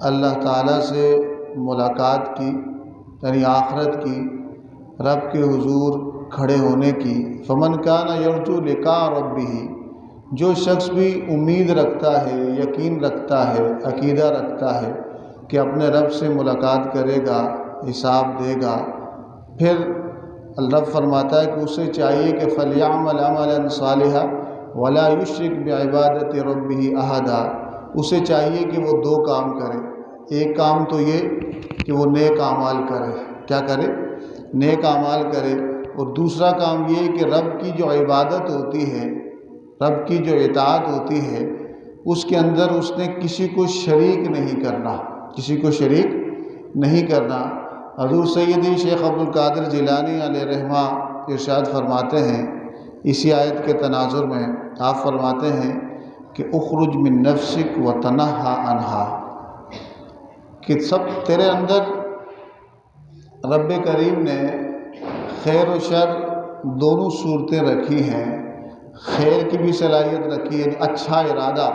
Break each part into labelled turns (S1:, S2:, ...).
S1: اللہ تعالیٰ سے ملاقات کی، یعنی آخرت کی، رب کے حضور کھڑے ہونے کی۔ فمن کان یرجو لقاء ربہ، جو شخص بھی امید رکھتا ہے، یقین رکھتا ہے، عقیدہ رکھتا ہے کہ اپنے رب سے ملاقات کرے گا، حساب دے گا، پھر رب فرماتا ہے کہ اسے چاہیے کہ فلیعمل عملا صالحا ولا یشرک بعبادت ربہ احدا۔ اسے چاہیے کہ وہ دو کام کرے۔ ایک کام تو یہ کہ وہ نیک اعمال کرے، کیا کرے؟ نیک اعمال کرے، اور دوسرا کام یہ کہ رب کی جو عبادت ہوتی ہے، رب کی جو اطاعت ہوتی ہے، اس کے اندر اس نے کسی کو شریک نہیں کرنا، کسی کو شریک نہیں کرنا۔ حضور سیدی شیخ عبدالقادر جیلانی علیہ رحمہ ارشاد فرماتے ہیں اسی آیت کے تناظر میں، آپ فرماتے ہیں کہ اخرج من نفسک وتنہا عنہا، کہ سب تیرے اندر رب کریم نے خیر و شر دونوں صورتیں رکھی ہیں۔ خیر کی بھی صلاحیت رکھی ہے، اچھا ارادہ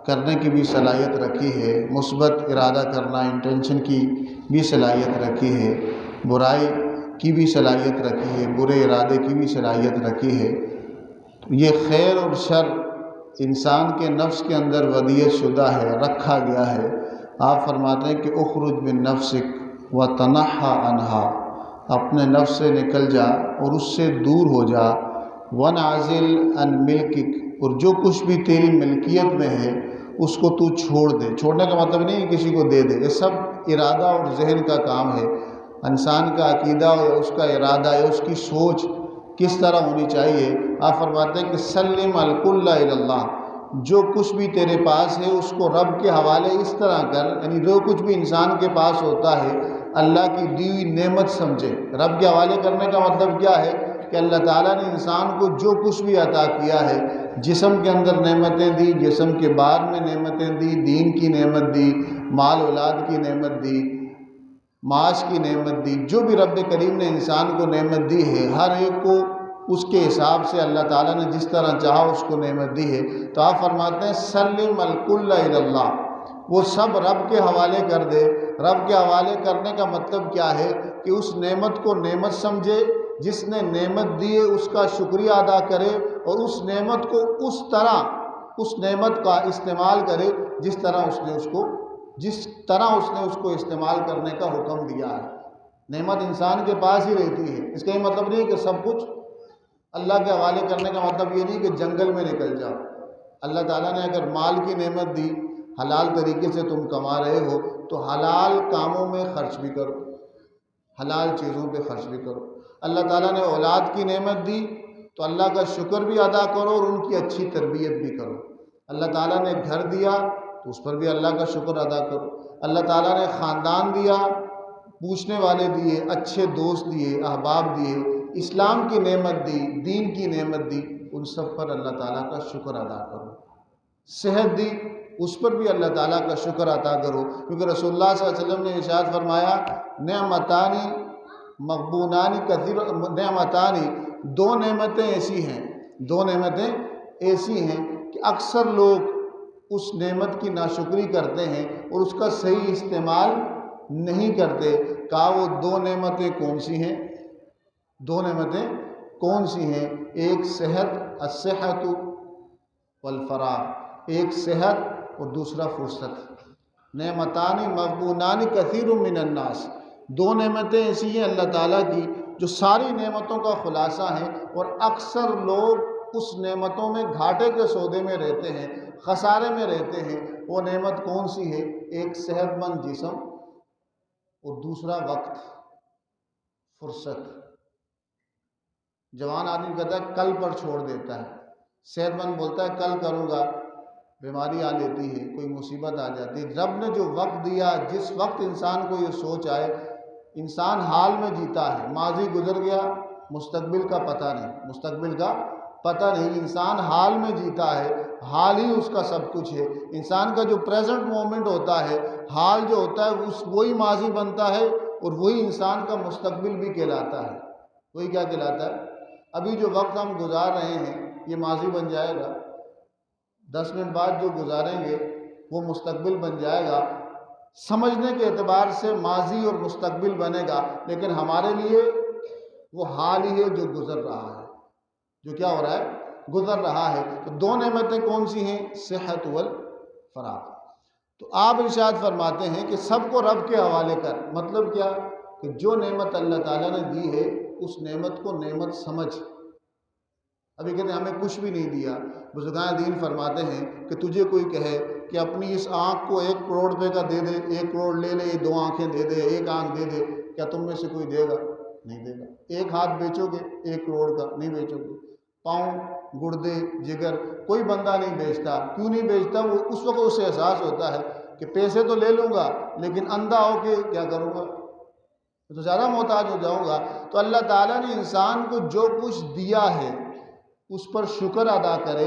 S1: کرنے کی بھی صلاحیت رکھی ہے، مثبت ارادہ کرنا، انٹینشن کی بھی صلاحیت رکھی ہے، برائی کی بھی صلاحیت رکھی ہے، برے ارادے کی بھی صلاحیت رکھی ہے۔ یہ خیر اور شر انسان کے نفس کے اندر ودیعت شدہ ہے، رکھا گیا ہے۔ آپ فرماتے ہیں کہ اخرج من نفسک وتنحا عنہا، اپنے نفس سے نکل جا اور اس سے دور ہو جا، ونعزل عن ملکک، اور جو کچھ بھی تیری ملکیت میں ہے اس کو تو چھوڑ دے۔ چھوڑنے کا مطلب نہیں ہے کسی کو دے دے، یہ سب ارادہ اور ذہن کا کام ہے۔ انسان کا عقیدہ یا اس کا ارادہ یا اس کی سوچ کس طرح ہونی چاہیے۔ آپ فرماتے ہیں کہ سلم الکل الی اللہ، جو کچھ بھی تیرے پاس ہے اس کو رب کے حوالے اس طرح کر، یعنی جو کچھ بھی انسان کے پاس ہوتا ہے اللہ کی دی ہوئی نعمت سمجھے۔ رب کے حوالے کرنے کا مطلب کیا ہے کہ اللہ تعالیٰ نے انسان کو جو کچھ بھی عطا کیا ہے، جسم کے اندر نعمتیں دی، جسم کے بعد میں نعمتیں دی، دین کی نعمت دی، مال اولاد کی نعمت دی، معاش کی نعمت دی، جو بھی رب کریم نے انسان کو نعمت دی ہے، ہر ایک کو اس کے حساب سے اللہ تعالیٰ نے جس طرح چاہا اس کو نعمت دی ہے۔ تو آپ فرماتے ہیں سلم الکل الی اللہ، وہ سب رب کے حوالے کر دے۔ رب کے حوالے کرنے کا مطلب کیا ہے کہ اس نعمت کو نعمت سمجھے، جس نے نعمت دی ہے اس کا شکریہ ادا کرے، اور اس نعمت کو اس نعمت کا استعمال کرے جس طرح اس نے اس کو استعمال کرنے کا حکم دیا ہے۔ نعمت انسان کے پاس ہی رہتی ہے، اس کا یہ مطلب نہیں کہ سب کچھ اللہ کے حوالے کرنے کا مطلب یہ نہیں کہ جنگل میں نکل جاؤ۔ اللہ تعالیٰ نے اگر مال کی نعمت دی، حلال طریقے سے تم کما رہے ہو تو حلال کاموں میں خرچ بھی کرو، حلال چیزوں پہ خرچ بھی کرو۔ اللہ تعالیٰ نے اولاد کی نعمت دی تو اللہ کا شکر بھی ادا کرو اور ان کی اچھی تربیت بھی کرو۔ اللہ تعالیٰ نے گھر دیا تو اس پر بھی اللہ کا شکر ادا کرو۔ اللہ تعالیٰ نے خاندان دیا، پوچھنے والے دیے، اچھے دوست دیے، احباب دیے، اسلام کی نعمت دی، دین کی نعمت دی، ان سب پر اللہ تعالیٰ کا شکر ادا کرو۔ صحت دی، اس پر بھی اللہ تعالیٰ کا شکر ادا کرو، کیونکہ رسول اللہ صلی اللہ علیہ وسلم نے ارشاد فرمایا نعمتانی مغبونانی کثیر، نعمتانی، دو نعمتیں ایسی ہیں کہ اکثر لوگ اس نعمت کی ناشکری کرتے ہیں اور اس کا صحیح استعمال نہیں کرتے۔ کہا وہ دو نعمتیں کون سی ہیں؟ دو نعمتیں کون سی ہیں؟ ایک صحت، الصحت والفراغ، ایک صحت اور دوسرا فرصت۔ نعمتانی مغبونانی کثیر من الناس، دو نعمتیں ایسی ہیں اللہ تعالیٰ کی جو ساری نعمتوں کا خلاصہ ہیں، اور اکثر لوگ اس نعمتوں میں گھاٹے کے سودے میں رہتے ہیں، خسارے میں رہتے ہیں۔ وہ نعمت کون سی ہے؟ ایک صحت مند جسم اور دوسرا وقت، فرصت۔ جوان آدمی کہتا ہے کل پر چھوڑ دیتا ہے، صحت مند بولتا ہے کل کروں گا، بیماری آ لیتی ہے، کوئی مصیبت آ جاتی ہے۔ رب نے جو وقت دیا، جس وقت انسان کو یہ سوچ آئے، انسان حال میں جیتا ہے، ماضی گزر گیا، مستقبل کا پتہ نہیں، انسان حال میں جیتا ہے، حال ہی اس کا سب کچھ ہے۔ انسان کا جو پریزنٹ مومنٹ ہوتا ہے، حال جو ہوتا ہے وہی ماضی بنتا ہے، اور وہی انسان کا مستقبل بھی کہلاتا ہے۔ وہی کیا کہلاتا ہے؟ ابھی جو وقت ہم گزار رہے ہیں یہ ماضی بن جائے گا، 10 منٹ بعد جو گزاریں گے وہ مستقبل بن جائے گا۔ سمجھنے کے اعتبار سے ماضی اور مستقبل بنے گا، لیکن ہمارے لیے وہ حال ہی ہے جو گزر رہا ہے، جو کیا ہو رہا ہے، گزر رہا ہے۔ تو دو نعمتیں کون سی ہیں؟ صحت والفراغ۔ تو آپ ارشاد فرماتے ہیں کہ سب کو رب کے حوالے کر، مطلب کیا کہ جو نعمت اللہ تعالیٰ نے دی ہے اس نعمت کو نعمت سمجھ۔ ابھی کہتے ہیں ہمیں کچھ بھی نہیں دیا، بزرگان دین فرماتے ہیں کہ تجھے کوئی کہے کہ اپنی اس آنکھ کو 1 کروڑ روپے کا دے دے، 1 کروڑ لے لے، 2 آنکھیں دے دے، 1 آنکھ دے دے، کیا تم میں سے کوئی دے گا؟ نہیں دے گا۔ 1 ہاتھ بیچو گے 1 کروڑ کا؟ نہیں بیچو گے۔ پاؤں، گردے، جگر کوئی بندہ نہیں بیچتا۔ کیوں نہیں بیچتا؟ وہ اس وقت اسے احساس ہوتا ہے کہ پیسے تو لے لوں گا لیکن اندھا ہو کے کیا کروں گا، تو زیادہ محتاج ہو جاؤں گا۔ تو اللہ تعالیٰ نے انسان کو جو کچھ دیا ہے اس پر شکر ادا کرے،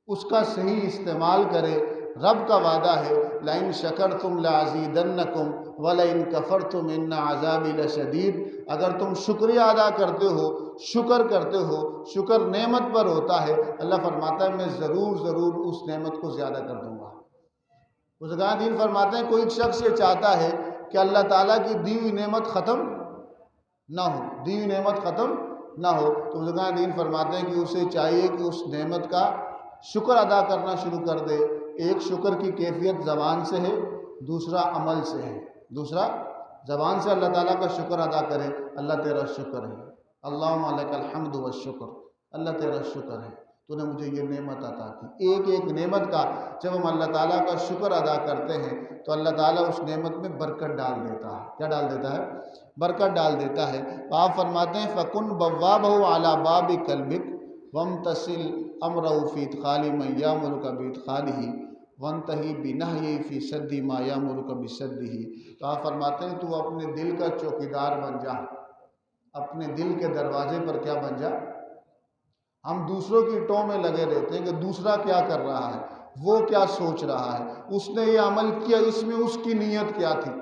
S1: اس کا صحیح استعمال کرے۔ رب کا وعدہ ہے لَإِن شَكَرْتُمْ لَأَزِيدَنَّكُمْ وَلَئِن كَفَرْتُمْ إِنَّ عَذَابِي لَشَدِيدٌ۔ اگر تم شکریہ ادا کرتے ہو، شکر کرتے ہو، شکر نعمت پر ہوتا ہے، اللہ فرماتا ہے میں ضرور اس نعمت کو زیادہ کر دوں گا۔ بزرگان دین فرماتے ہیں کوئی شخص یہ چاہتا ہے کہ اللہ تعالیٰ کی دی ہوئی نعمت ختم نہ ہو، دی ہوئی نعمت ختم نہ ہو، تو بزرگان دین فرماتے ہیں کہ اسے چاہیے کہ اس نعمت کا شکر ادا کرنا شروع کر دے۔ ایک شکر کی کیفیت زبان سے ہے، دوسرا عمل سے ہے۔ دوسرا زبان سے اللہ تعالیٰ کا شکر ادا کرے، اللہ تیرا شکر ہے، اللہم لک الحمد والشکر، اللہ تیرا شکر ہے، تو نے مجھے یہ نعمت عطا کی۔ ایک ایک نعمت کا جب ہم اللہ تعالیٰ کا شکر ادا کرتے ہیں تو اللہ تعالیٰ اس نعمت میں برکت ڈال دیتا ہے۔ کیا ڈال دیتا ہے؟ برکت ڈال دیتا ہے۔ آپ فرماتے ہیں فَكُنْ بَوَّابَهُ عَلَى بَابِ قَلْبِكَ وَامْتَثِلْ أَمْرَهُ فِي إِدْخَالِ مَن يَأْمُرُكَ بِإِدْخَالِهِ وَانْتَهِ بِنَهْيِهِ فِي سَدِّ مَا يَأْمُرُكَ بِسَدِّهِ۔ تو آپ فرماتے ہیں تو اپنے دل کا چوکیدار بن جا، اپنے دل کے دروازے پر کیا بن جا۔ ہم دوسروں کی ٹوں میں لگے رہتے ہیں کہ دوسرا کیا کر رہا ہے، وہ کیا سوچ رہا ہے، اس نے یہ عمل کیا، اس میں اس کی نیت کیا تھی۔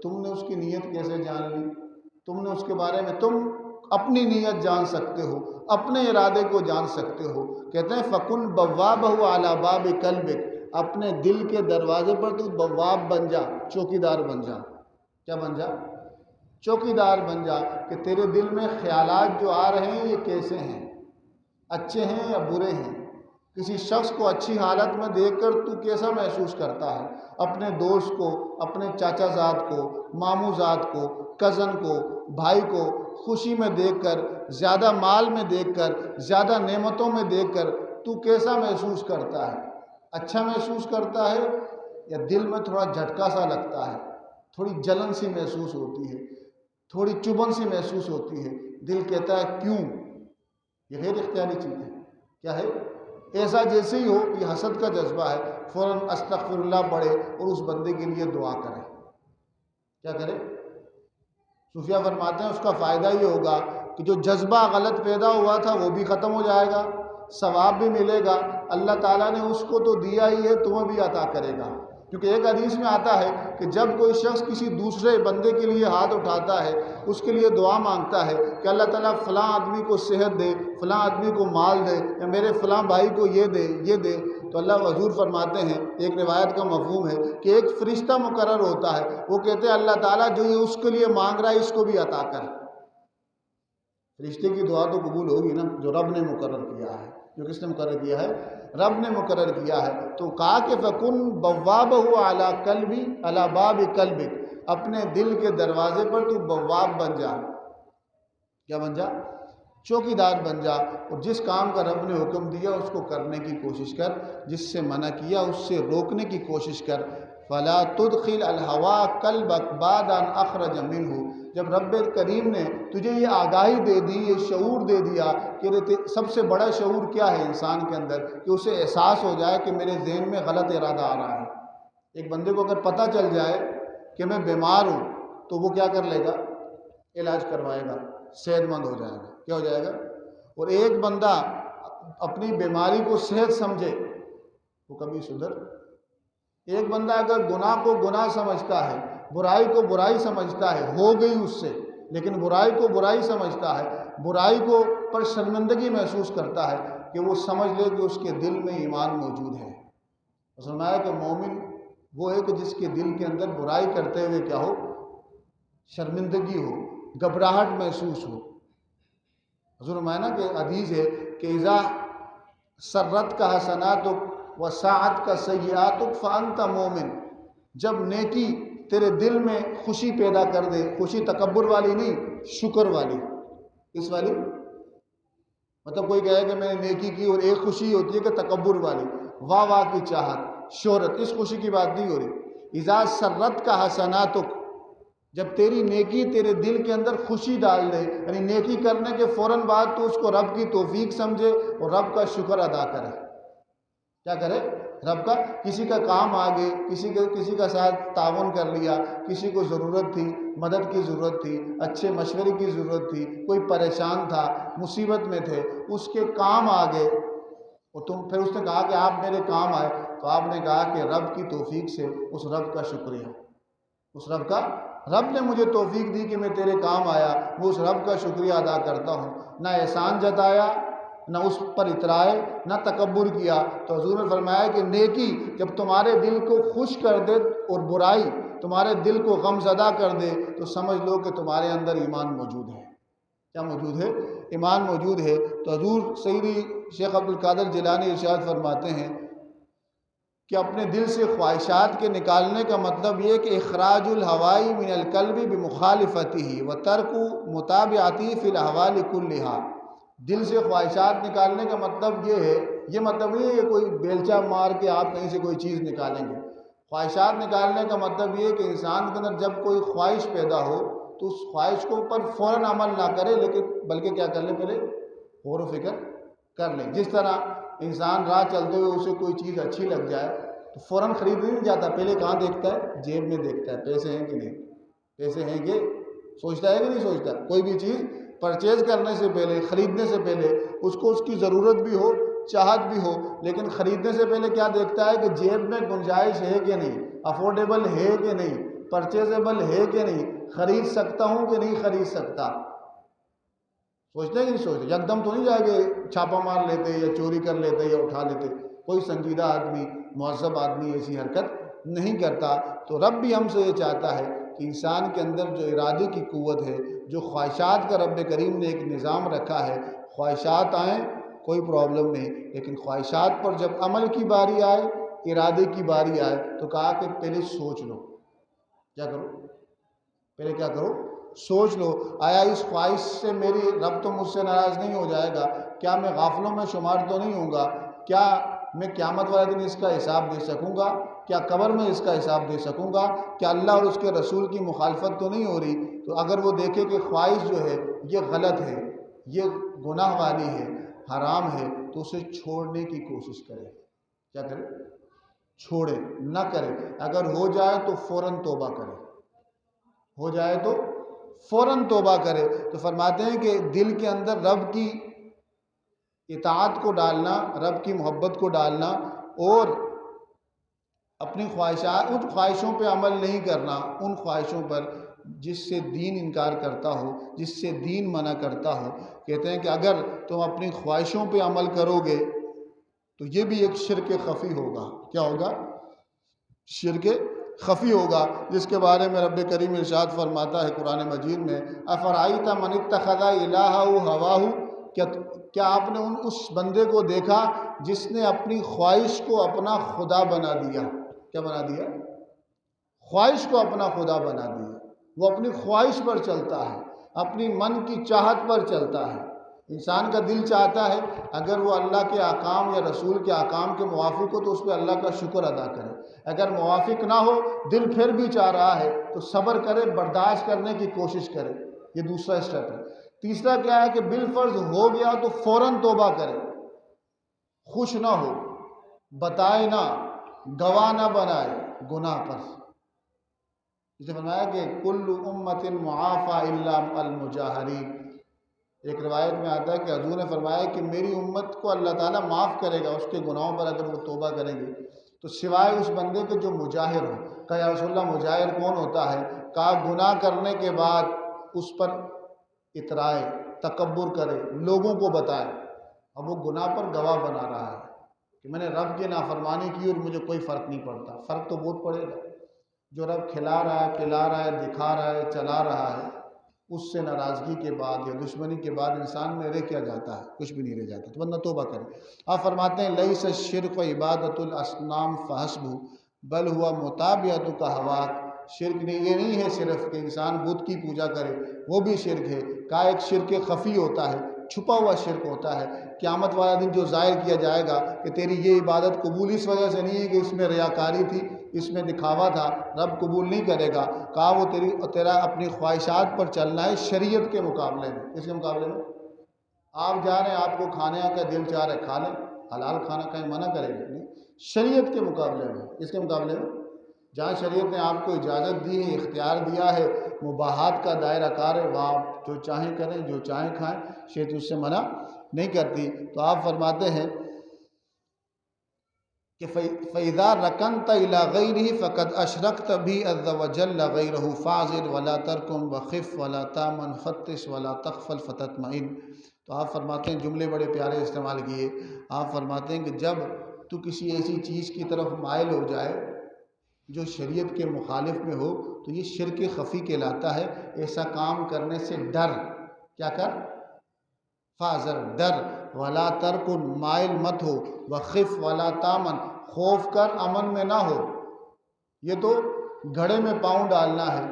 S1: تم نے اس کی نیت کیسے جان لی؟ تم نے اس کے بارے میں، تم اپنی نیت جان سکتے ہو، اپنے ارادے کو جان سکتے ہو۔ کہتے ہیں فَكُنْ بَوَّابَهُ عَلَى بَابِ قَلْبِكَ، اپنے دل کے دروازے پر تو بواب بن جا، چوکیدار بن جا۔ کیا بن جا؟ چوکیدار بن جا کہ تیرے دل میں خیالات جو آ رہے ہیں یہ کیسے ہیں، اچھے ہیں یا برے ہیں۔ کسی شخص کو اچھی حالت میں دیکھ کر تو کیسا محسوس کرتا ہے؟ اپنے دوست کو، اپنے چاچا زاد کو، ماموں زاد کو، کزن کو، بھائی کو خوشی میں دیکھ کر، زیادہ مال میں دیکھ کر، زیادہ نعمتوں میں دیکھ کر تو کیسا محسوس کرتا ہے؟ اچھا محسوس کرتا ہے یا دل میں تھوڑا جھٹکا سا لگتا ہے، تھوڑی جلن سی محسوس ہوتی ہے، تھوڑی چبھن سی محسوس ہوتی ہے؟ دل کہتا ہے کیوں؟ یہ غیر اختیاری چیز ہے۔ کیا ہے؟ ایسا جیسے ہی ہو یہ حسد کا جذبہ ہے، فوراً استغفر اللہ پڑھے اور اس بندے کے لیے دعا کرے۔ کیا کرے؟ صوفیہ فرماتے ہیں اس کا فائدہ یہ ہوگا کہ جو جذبہ غلط پیدا ہوا تھا وہ بھی ختم ہو جائے گا، ثواب بھی ملے گا، اللہ تعالیٰ نے اس کو تو دیا ہی ہے، تمہیں بھی عطا کرے گا۔ کیونکہ ایک حدیث میں آتا ہے کہ جب کوئی شخص کسی دوسرے بندے کے لیے ہاتھ اٹھاتا ہے، اس کے لیے دعا مانگتا ہے کہ اللہ تعالیٰ فلاں آدمی کو صحت دے، فلاں آدمی کو مال دے، یا میرے فلاں بھائی کو یہ دے، یہ دے، تو اللہ حضور فرماتے ہیں، ایک روایت کا مفہوم ہے کہ ایک فرشتہ مقرر ہوتا ہے، وہ کہتے ہیں اللہ تعالیٰ جو یہ اس کے لیے مانگ رہا ہے اس کو بھی عطا کر۔ فرشتے کی دعا تو قبول ہوگی نا، جو رب نے مقرر کیا ہے۔ جو کس نے مقرر کیا ہے؟ رب نے مقرر کیا ہے۔ تو کہا کہ فَكُنْ بَوَّابَهُ عَلَى قَلْبِ عَلَى بَابِ قَلْبِكَ، اپنے دل کے دروازے پر تو بواب بن جا۔ کیا بن جا؟ چوکیدار بن جا، اور جس کام کا رب نے حکم دیا اس کو کرنے کی کوشش کر، جس سے منع کیا اس سے روکنے کی کوشش کر۔ فَلَا تُدْخِلْ الْهَوَىٰ قَلْبَكَ بَعْدَ أَنْ أَخْرَجَ مِنْهُ، جب رب کریم نے تجھے یہ آگاہی دے دی، یہ شعور دے دیا کہ سب سے بڑا شعور کیا ہے انسان کے اندر، کہ اسے احساس ہو جائے کہ میرے ذہن میں غلط ارادہ آ رہا ہے۔ ایک بندے کو اگر پتہ چل جائے کہ میں بیمار ہوں تو وہ کیا کر لے گا؟ علاج کروائے گا، صحت مند ہو جائے گا۔ کیا ہو جائے گا؟ اور ایک بندہ اپنی بیماری کو صحت سمجھے وہ کبھی سدھر۔ ایک بندہ اگر گناہ کو گناہ سمجھتا ہے، برائی کو برائی سمجھتا ہے، ہو گئی اس سے، لیکن برائی کو برائی سمجھتا ہے، برائی کو پر شرمندگی محسوس کرتا ہے، کہ وہ سمجھ لے کہ اس کے دل میں ایمان موجود ہے۔ فرمایا کہ مومن وہ ہے کہ جس کے دل کے اندر برائی کرتے ہوئے کیا ہو، شرمندگی ہو، گھبراہٹ محسوس ہو۔ حضور مانا کہ حدیث ہے کہ اذا سرت کا حسناتک و ساعت کا سیئاتک فانت مومن، جب نیکی تیرے دل میں خوشی پیدا کر دے، خوشی تکبر والی نہیں، شکر والی، اس والی، مطلب کوئی کہے کہ میں نے نیکی کی اور ایک خوشی ہوتی ہے کہ تکبر والی، واہ واہ کی چاہت، شہرت، اس خوشی کی بات نہیں ہو رہی۔ اذا سرت کا حسناتک، جب تیری نیکی تیرے دل کے اندر خوشی ڈال دے، یعنی نیکی کرنے کے فوراً بعد تو اس کو رب کی توفیق سمجھے اور رب کا شکر ادا کرے۔ کیا کرے؟ رب کا، کسی کا کام آگے، کسی کا ساتھ تعاون کر لیا، کسی کو ضرورت تھی، مدد کی ضرورت تھی، اچھے مشورے کی ضرورت تھی، کوئی پریشان تھا، مصیبت میں تھے، اس کے کام آگے، اور تم پھر اس نے کہا کہ آپ میرے کام آئے، تو آپ نے کہا کہ رب کی توفیق سے اس رب کا شکریہ، اس رب نے مجھے توفیق دی کہ میں تیرے کام آیا، وہ اس رب کا شکریہ ادا کرتا ہوں۔ نہ احسان جتایا، نہ اس پر اترائے، نہ تکبر کیا۔ تو حضور نے فرمایا کہ نیکی جب تمہارے دل کو خوش کر دے اور برائی تمہارے دل کو غم زدہ کر دے، تو سمجھ لو کہ تمہارے اندر ایمان موجود ہے۔ کیا موجود ہے؟ ایمان موجود ہے۔ تو حضور سیدی شیخ عبدالقادر جیلانی ارشاد فرماتے ہیں کہ اپنے دل سے خواہشات کے نکالنے کا مطلب یہ کہ اخراج الہوائی من القلب بمخالفتہ و ترک متابعتی فی الاحوال کلہا۔ دل سے خواہشات نکالنے کا مطلب یہ ہے، یہ مطلب نہیں ہے کہ کوئی بیلچہ مار کے آپ کہیں سے کوئی چیز نکالیں گے۔ خواہشات نکالنے کا مطلب یہ ہے کہ انسان کے اندر جب کوئی خواہش پیدا ہو تو اس خواہش کو پر فوراً عمل نہ کرے، لیکن بلکہ کیا کر لے، پہلے غور و فکر کر لیں۔ جس طرح انسان راہ چلتے ہوئے اسے کوئی چیز اچھی لگ جائے تو فوراً خرید نہیں جاتا، پہلے کہاں دیکھتا ہے؟ جیب میں دیکھتا ہے، پیسے ہیں کہ نہیں، پیسے ہیں کہ، سوچتا ہے کہ نہیں سوچتا؟ کوئی بھی چیز پرچیز کرنے سے پہلے، خریدنے سے پہلے اس کو اس کی ضرورت بھی ہو، چاہت بھی ہو، لیکن خریدنے سے پہلے کیا دیکھتا ہے کہ جیب میں گنجائش ہے کہ نہیں، افورڈیبل ہے کہ نہیں، پرچیزیبل ہے کہ نہیں، خرید سکتا ہوں کہ نہیں خرید سکتا۔ سوچتے ہیں کہ نہیں سوچتے؟ یکدم تو نہیں جائے گے چھاپا مار لیتے یا چوری کر لیتے یا اٹھا لیتے۔ کوئی سنجیدہ آدمی، مہذب آدمی ایسی حرکت نہیں کرتا۔ تو رب بھی ہم سے یہ چاہتا ہے کہ انسان کے اندر جو ارادے کی قوت ہے، جو خواہشات کا رب کریم نے ایک نظام رکھا ہے، خواہشات آئیں کوئی پرابلم نہیں، لیکن خواہشات پر جب عمل کی باری آئے، ارادے کی باری آئے، تو کہا کہ پہلے سوچ لو۔ کیا کرو؟ پہلے کیا کرو؟ سوچ لو، آیا اس خواہش سے میری رب تو مجھ سے ناراض نہیں ہو جائے گا؟ کیا میں غافلوں میں شمار تو نہیں ہوں گا؟ کیا میں قیامت والے دن اس کا حساب دے سکوں گا؟ کیا قبر میں اس کا حساب دے سکوں گا؟ کیا اللہ اور اس کے رسول کی مخالفت تو نہیں ہو رہی؟ تو اگر وہ دیکھے کہ خواہش جو ہے یہ غلط ہے، یہ گناہ والی ہے، حرام ہے، تو اسے چھوڑنے کی کوشش کرے۔ کیا کرے؟ چھوڑے، نہ کرے۔ اگر ہو جائے تو فوراً توبہ کرے، ہو جائے تو فوراً توبہ کرے۔ تو فرماتے ہیں کہ دل کے اندر رب کی اطاعت کو ڈالنا، رب کی محبت کو ڈالنا، اور اپنی خواہشات، ان خواہشوں پہ عمل نہیں کرنا، ان خواہشوں پر جس سے دین انکار کرتا ہو، جس سے دین منع کرتا ہو۔ کہتے ہیں کہ اگر تم اپنی خواہشوں پہ عمل کرو گے تو یہ بھی ایک شرک خفی ہوگا۔ کیا ہوگا؟ شرک خفی ہوگا، جس کے بارے میں رب کریم ارشاد فرماتا ہے قرآن مجید میں، افرأیت من اتخذ الہہ ہواہ، کیا آپ نے اس بندے کو دیکھا جس نے اپنی خواہش کو اپنا خدا بنا دیا؟ کیا بنا دیا؟ خواہش کو اپنا خدا بنا دیا۔ وہ اپنی خواہش پر چلتا ہے، اپنی من کی چاہت پر چلتا ہے۔ انسان کا دل چاہتا ہے اگر وہ اللہ کے احکام یا رسول کے احکام کے موافق ہو تو اس پہ اللہ کا شکر ادا کرے، اگر موافق نہ ہو، دل پھر بھی چاہ رہا ہے تو صبر کرے، برداشت کرنے کی کوشش کرے۔ یہ دوسرا اسٹیپ ہے۔ تیسرا کیا ہے کہ بالفرض ہو گیا تو فوراً توبہ کرے، خوش نہ ہو، بتائے نہ، گواہ نہ بنائے گناہ پر۔ جسے فرمایا کہ کل امت معافی الا المجاہرین۔ ایک روایت میں آتا ہے کہ حضور نے فرمایا کہ میری امت کو اللہ تعالیٰ معاف کرے گا اس کے گناہوں پر اگر وہ توبہ کریں گے، تو سوائے اس بندے کے جو مجاہر ہو۔ کہا یا رسول اللہ مجاہر کون ہوتا ہے؟ کہا گناہ کرنے کے بعد اس پر اترائے، تکبر کرے، لوگوں کو بتائے، اب وہ گناہ پر گواہ بنا رہا ہے کہ میں نے رب کی نافرمانی کی اور مجھے کوئی فرق نہیں پڑتا. فرق تو بہت پڑے گا. جو رب کھلا رہا ہے، پلا رہا ہے، دکھا رہا ہے، چلا رہا ہے، اس سے ناراضگی کے بعد یا دشمنی کے بعد انسان میں رہ کیا جاتا ہے؟ کچھ بھی نہیں رہ جاتا. تو بندہ توبہ کرے. آپ فرماتے ہیں لیس الشرک عبادت الاصنام فحسب بل ہوا مطابعت کا ہواک. شرک نہیں، یہ نہیں ہے صرف کہ انسان بت کی پوجا کرے، وہ بھی شرک ہے. کا ایک شرک خفی ہوتا ہے، چھپا ہوا شرک ہوتا ہے. قیامت والا دن جو ظاہر کیا جائے گا کہ تیری یہ عبادت قبول اس وجہ سے نہیں ہے کہ اس میں ریاکاری تھی، اس میں دکھاوا تھا، رب قبول نہیں کرے گا. کہا وہ تیرا اپنی خواہشات پر چلنا ہے شریعت کے مقابلے میں. اس کے مقابلے میں آپ جا رہے ہیں، آپ کو کھانے کا دل چاہ رہا ہے، کھا لیں، حلال کھانا کہیں منع کرے گا نہیں. شریعت کے مقابلے میں، اس کے مقابلے میں جہاں شریعت نے آپ کو اجازت دی ہے، اختیار دیا ہے، مباحات کا دائرہ کار ہے، وہاں آپ جو چاہیں کریں، جو چاہیں کھائیں، شریعت اس سے منع نہیں کرتی. تو آپ فرماتے ہیں کہ فَإِذَا رَكَنْتَ إِلَىٰ غَيْرِهِ فَقَدْ أَشْرَكْتَ بِهِ عَزَّ وَجَلَّ غَيْرَهُ فَاعْزِرْ وَلَا تَرْكُنْ وَخِفْ وَلَا تَأْمَنْ فَتِّشْ وَلَا تَغْفَلْ فَتَطْمَئِنَّ. تو آپ فرماتے ہیں، جملے بڑے پیارے استعمال کیے. آپ فرماتے ہیں کہ جب تو کسی ایسی چیز کی طرف مائل ہو جائے جو شریعت کے مخالف میں ہو تو یہ شرک خفی کہلاتا ہے. ایسا کام کرنے سے ڈر. کیا کر؟ فاضر، ڈر. ولا ترکن، مائل مت ہو. وخف ولا تامن، خوف کر، امن میں نہ ہو. یہ تو گھڑے میں پاؤں ڈالنا ہے،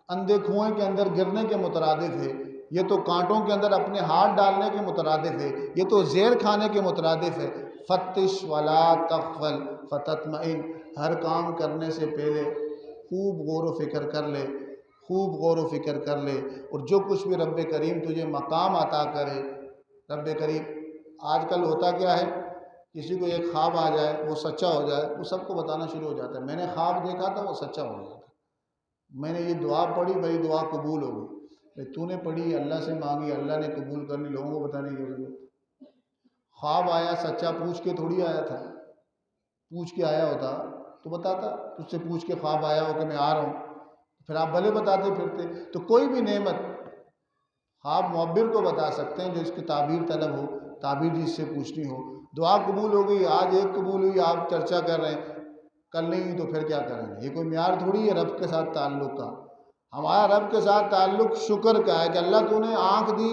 S1: اندھے کنویں کے اندر گرنے کے مترادف ہے. یہ تو کانٹوں کے اندر اپنے ہاتھ ڈالنے کے مترادف ہے. یہ تو زہر کھانے کے مترادف ہے. فتش ولا تغفل فتطمئن. ہر کام کرنے سے پہلے خوب غور و فکر کر لے، خوب غور و فکر کر لے. اور جو کچھ بھی رب کریم تجھے مقام عطا کرے، رب کریم، آج کل ہوتا کیا ہے، کسی کو ایک خواب آ جائے، وہ سچا ہو جائے، وہ سب کو بتانا شروع ہو جاتا ہے. میں نے خواب دیکھا تھا، وہ سچا ہو جاتا ہے. میں نے یہ دعا پڑھی، میری دعا قبول ہو گئی. تو نے پڑھی، اللہ سے مانگی، اللہ نے قبول کر لی، لوگوں کو بتانے کی ضرورت. خواب آیا سچا، پوچھ کے تھوڑی آیا تھا. پوچھ کے آیا ہوتا تو بتاتا. تجھ سے پوچھ کے خواب آیا ہو کہ میں آ رہا ہوں، پھر آپ بھلے بتاتے پھرتے. تو کوئی بھی نعمت خواب معبر کو بتا سکتے ہیں جو اس کی تعبیر طلب ہو، تعبیر جس سے پوچھنی ہو. دعا قبول ہو گئی، آج ایک قبول ہوئی، آپ چرچا کر رہے ہیں، کل نہیں ہوئی تو پھر کیا کریں گے؟ یہ کوئی معیار تھوڑی ہے رب کے ساتھ تعلق کا. ہمارا رب کے ساتھ تعلق شکر کا ہے کہ اللہ تو نے آنکھ دی،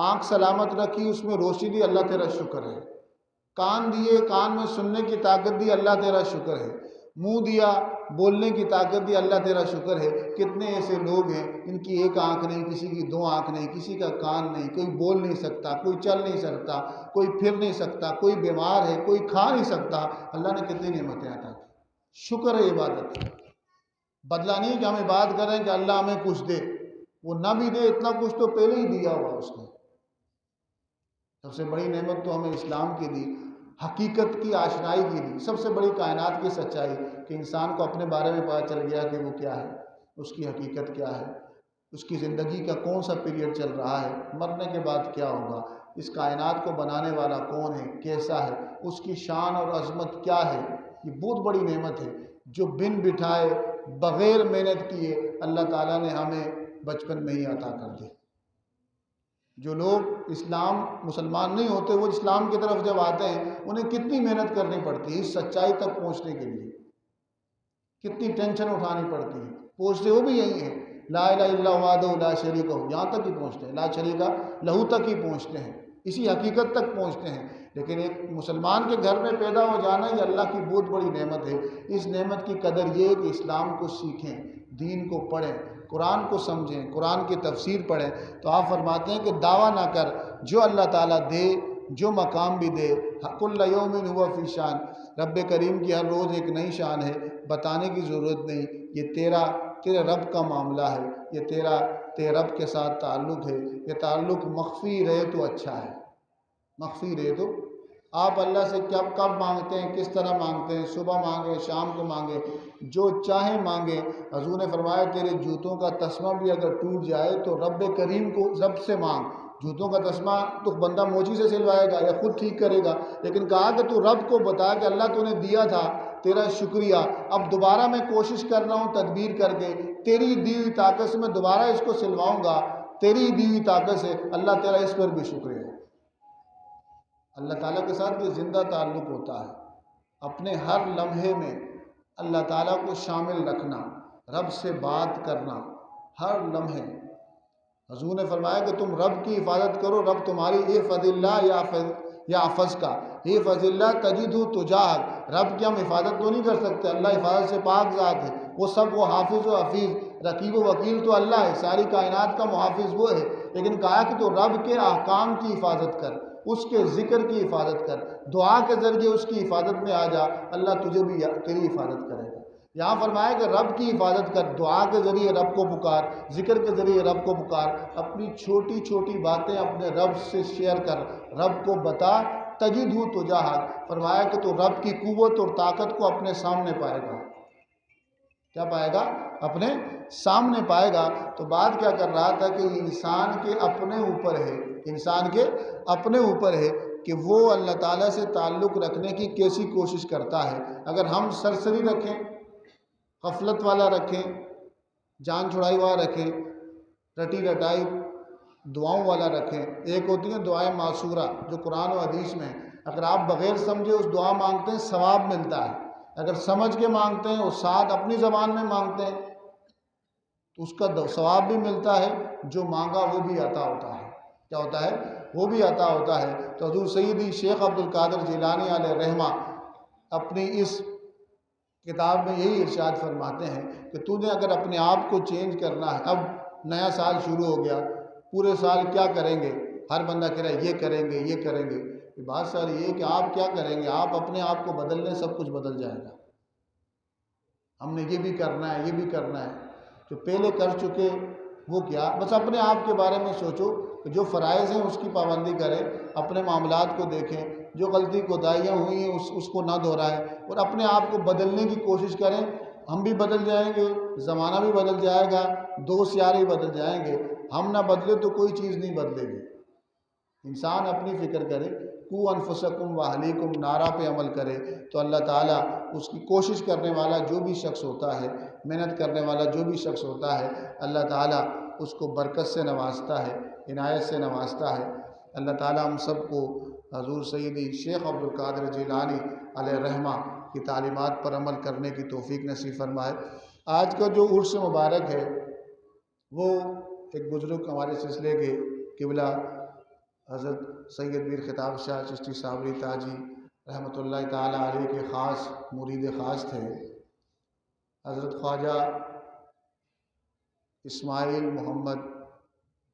S1: آنکھ سلامت رکھی، اس میں روشنی دی، اللہ تیرا شکر ہے. کان دیے، کان میں سننے کی طاقت دی، اللہ تیرا شکر ہے. منہ دیا، بولنے کی طاقت دی، اللہ تیرا شکر ہے. کتنے ایسے لوگ ہیں ان کی ایک آنکھ نہیں، کسی کی دو آنکھ نہیں، کسی کا کان نہیں، کوئی بول نہیں سکتا، کوئی چل نہیں سکتا، کوئی پھر نہیں سکتا، کوئی بیمار ہے، کوئی کھا نہیں سکتا. اللہ نے کتنی نعمتیں عطا کی. شکر ہے عبادت. بدلہ نہیں کہ ہم عبادت کریں کہ اللہ ہمیں کچھ دے، وہ نہ بھی دے، اتنا کچھ تو پہلے ہی دیا ہوا اس نے. سب سے بڑی نعمت تو ہمیں اسلام کی دی، حقیقت کی آشنائی کی دی. سب سے بڑی کائنات کی سچائی کہ انسان کو اپنے بارے میں پتہ چل گیا کہ وہ کیا ہے، اس کی حقیقت کیا ہے، اس کی زندگی کا کون سا پیریڈ چل رہا ہے، مرنے کے بعد کیا ہوگا، اس کائنات کو بنانے والا کون ہے، کیسا ہے، اس کی شان اور عظمت کیا ہے. یہ بہت بڑی نعمت ہے جو بن بٹھائے، بغیر محنت کیے اللہ تعالیٰ نے ہمیں بچپن میں ہی عطا کر دی. جو لوگ مسلمان نہیں ہوتے، وہ اسلام کی طرف جب آتے ہیں انہیں کتنی محنت کرنی پڑتی ہے اس سچائی تک پہنچنے کے لیے، کتنی ٹینشن اٹھانی پڑتی ہے. پہنچتے وہ بھی یہی ہیں، لا الہ الا اللہ وحدہ لا شریک لہ، یہاں تک ہی پہنچتے ہیں، لا شریک لہ تک ہی پہنچتے ہیں، اسی حقیقت تک پہنچتے ہیں. لیکن ایک مسلمان کے گھر میں پیدا ہو جانا یہ اللہ کی بہت بڑی نعمت ہے. اس نعمت کی قدر یہ ہے کہ اسلام کو سیکھیں، دین کو پڑھیں، قرآن کو سمجھیں، قرآن کی تفسیر پڑھیں. تو آپ فرماتے ہیں کہ دعویٰ نہ کر، جو اللہ تعالیٰ دے، جو مقام بھی دے، کل یوم ہوا فی شان، رب کریم کی ہر روز ایک نئی شان ہے، بتانے کی ضرورت نہیں. یہ تیرے رب کا معاملہ ہے، یہ تیرے رب کے ساتھ تعلق ہے. یہ تعلق مخفی رہے تو اچھا ہے، مخفی رہے تو. آپ اللہ سے کب مانگتے ہیں، کس طرح مانگتے ہیں، صبح مانگیں، شام کو مانگیں، جو چاہیں مانگیں. حضور نے فرمایا تیرے جوتوں کا تسمہ بھی اگر ٹوٹ جائے تو رب کریم کو رب سے مانگ. جوتوں کا تسمہ تو بندہ موچی سے سلوائے گا یا خود ٹھیک کرے گا، لیکن کہا کہ تو رب کو بتا کہ اللہ تو نے دیا تھا، تیرا شکریہ، اب دوبارہ میں کوشش کر رہا ہوں تدبیر کر کے، تیری دی ہوئی طاقت سے میں دوبارہ اس کو سلواؤں گا، تیری دی ہوئی طاقت سے. اللہ تیرا اس پر بھی شکریہ. اللہ تعالیٰ کے ساتھ یہ زندہ تعلق ہوتا ہے. اپنے ہر لمحے میں اللہ تعالیٰ کو شامل رکھنا، رب سے بات کرنا ہر لمحے۔ حضور نے فرمایا کہ تم رب کی حفاظت کرو، رب تمہاری احفظ اللہ یا حفظ کا، احفظ اللہ تجدہ تجاہک۔ رب کی ہم حفاظت تو نہیں کر سکتے، اللہ حفاظت سے پاک ذات ہے، وہ حافظ و حفیظ، رقیب و وکیل تو اللہ ہے، ساری کائنات کا محافظ وہ ہے، لیکن کہا کہ تو رب کے احکام کی حفاظت کر، اس کے ذکر کی حفاظت کر، دعا کے ذریعے اس کی حفاظت میں آ جا، اللہ تجھے بھی تیری حفاظت کرے گا۔ یہاں فرمایا کہ رب کی حفاظت کر، دعا کے ذریعے رب کو پکار، ذکر کے ذریعے رب کو پکار، اپنی چھوٹی چھوٹی باتیں اپنے رب سے شیئر کر، رب کو بتا، تجدہ تجاہک۔ فرمایا کہ تو رب کی قوت اور طاقت کو اپنے سامنے پائے گا۔ کیا پائے گا؟ اپنے سامنے پائے گا۔ تو بات کیا کر رہا تھا کہ انسان کے اپنے اوپر ہے، انسان کے اپنے اوپر ہے کہ وہ اللہ تعالیٰ سے تعلق رکھنے کی کیسی کوشش کرتا ہے۔ اگر ہم سرسری رکھیں، غفلت والا رکھیں، جان چھڑائی والا رکھیں، رٹی رٹائی دعاؤں والا رکھیں، ایک ہوتی ہیں دعائیں معصورہ جو قرآن و حدیث میں ہیں، اگر آپ بغیر سمجھے اس دعا مانگتے ہیں ثواب ملتا ہے، اگر سمجھ کے مانگتے ہیں اور ساتھ اپنی زبان میں مانگتے ہیں تو اس کا ثواب بھی ملتا ہے، جو مانگا وہ بھی عطا ہوتا ہے۔ کیا ہوتا ہے؟ وہ بھی عطا ہوتا ہے۔ تو حضور سیدی شیخ عبد القادر جیلانی علیہ رحمہ اپنی اس کتاب میں یہی ارشاد فرماتے ہیں کہ تو نے اگر اپنے آپ کو چینج کرنا ہے، اب نیا سال شروع ہو گیا، پورے سال کیا کریں گے؟ ہر بندہ کہہ رہا ہے یہ کریں گے، یہ کریں گے۔ بات ساری یہ ہے کہ آپ کیا کریں گے؟ آپ اپنے آپ کو بدل لیں، سب کچھ بدل جائے گا۔ ہم نے یہ بھی کرنا ہے، یہ بھی کرنا ہے، جو پہلے کر چکے وہ کیا؟ بس اپنے آپ کے بارے میں سوچو کہ جو فرائض ہیں اس کی پابندی کریں، اپنے معاملات کو دیکھیں، جو غلطی کوتاہیاں ہوئی ہیں اس کو نہ دہرائیں، اور اپنے آپ کو بدلنے کی کوشش کریں۔ ہم بھی بدل جائیں گے، زمانہ بھی بدل جائے گا، دوست یار بھی بدل جائیں گے، ہم نہ بدلے تو کوئی چیز نہیں بدلے گی۔ انسان اپنی فکر کرے، کو انفسکم و اہلیکم نارا پہ عمل کرے تو اللہ تعالیٰ اس کی کوشش کرنے والا جو بھی شخص ہوتا ہے، محنت کرنے والا جو بھی شخص ہوتا ہے، اللہ تعالیٰ اس کو برکت سے نوازتا ہے، عنایت سے نوازتا ہے۔ اللہ تعالیٰ ہم سب کو حضور سیدی شیخ عبد القادر جیلانی علیہ رحمہ کی تعلیمات پر عمل کرنے کی توفیق نصیب فرمائے۔ آج کا جو عرس مبارک ہے وہ ایک بزرگ ہمارے سلسلے کے قبلہ حضرت سید میر خطاب شاہ چشتی صابری تاجی رحمۃ اللہ تعالیٰ علیہ کے خاص مرید خاص تھے، حضرت خواجہ اسماعیل محمد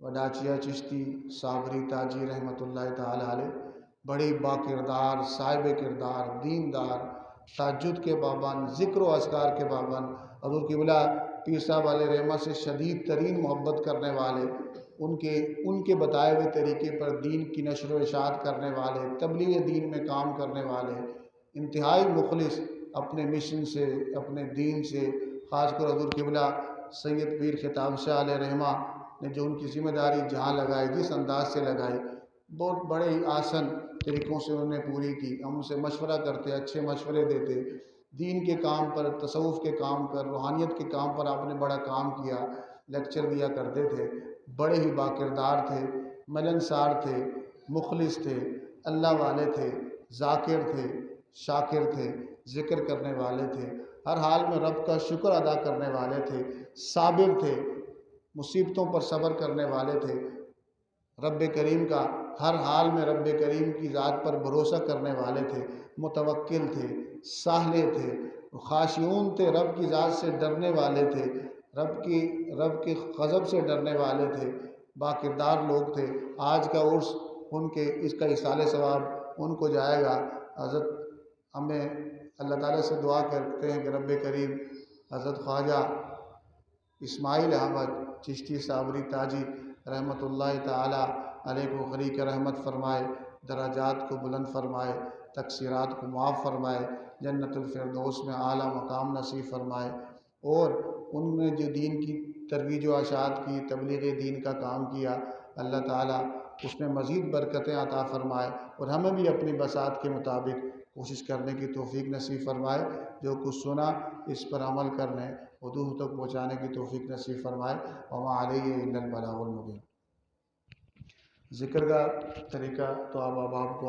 S1: وڈاچیا چشتی صابری تاجی رحمۃ اللہ تعالیٰ علیہ، بڑی باکردار، صاحب کردار، دیندار، تہجد کے پابند، ذکر و اذکار کے پابند، حضور قبلہ پیر صاحب علیہ رحمہ سے شدید ترین محبت کرنے والے، ان کے بتائے ہوئے طریقے پر دین کی نشر و اشاعت کرنے والے، تبلیغ دین میں کام کرنے والے، انتہائی مخلص اپنے مشن سے، اپنے دین سے، خاص کر حضور قبلہ سید پیر خطاب شاہ علیہ رحمہ نے جو ان کی ذمہ داری جہاں لگائی، جس انداز سے لگائی، بہت بڑے ہی آسن طریقوں سے انہوں نے پوری کی۔ ہم ان سے مشورہ کرتے، اچھے مشورے دیتے، دین کے کام پر، تصوف کے کام پر، روحانیت کے کام پر آپ نے بڑا کام کیا، لیکچر دیا کرتے تھے، بڑے ہی باکردار تھے، ملنسار تھے، مخلص تھے، اللہ والے تھے، ذاکر تھے، شاکر تھے، ذکر کرنے والے تھے، ہر حال میں رب کا شکر ادا کرنے والے تھے، صابر تھے، مصیبتوں پر صبر کرنے والے تھے، رب کریم کا ہر حال میں رب کریم کی ذات پر بھروسہ کرنے والے تھے، متوکل تھے، ساہلے تھے، خاشعون تھے، رب کی ذات سے ڈرنے والے تھے، رب کے غضب سے ڈرنے والے تھے، باکردار لوگ تھے۔ آج کا عرس ان کے اس کا اصالِ ثواب ان کو جائے گا۔ حضرت ہمیں اللہ تعالیٰ سے دعا کرتے ہیں کہ رب کریم حضرت خواجہ اسماعیل احمد چشتی صابری تاجی رحمۃ اللہ تعالیٰ علیہ کو غریق رحمت فرمائے، درجات کو بلند فرمائے، تقصیرات کو معاف فرمائے، جنت الفردوس میں اعلیٰ مقام نصیب فرمائے، اور ان نے جو دین کی ترویج و اشاعت کی، تبلیغ دین کا کام کیا، اللہ تعالیٰ اس میں مزید برکتیں عطا فرمائے، اور ہمیں بھی اپنی بساط کے مطابق کوشش کرنے کی توفیق نصیب فرمائے، جو کچھ سنا اس پر عمل کرنے، حدود تک پہنچانے کی توفیق نصیب فرمائے۔ وما علیہ الا البلاغ المبین۔ ذکر کا طریقہ تو آپ کو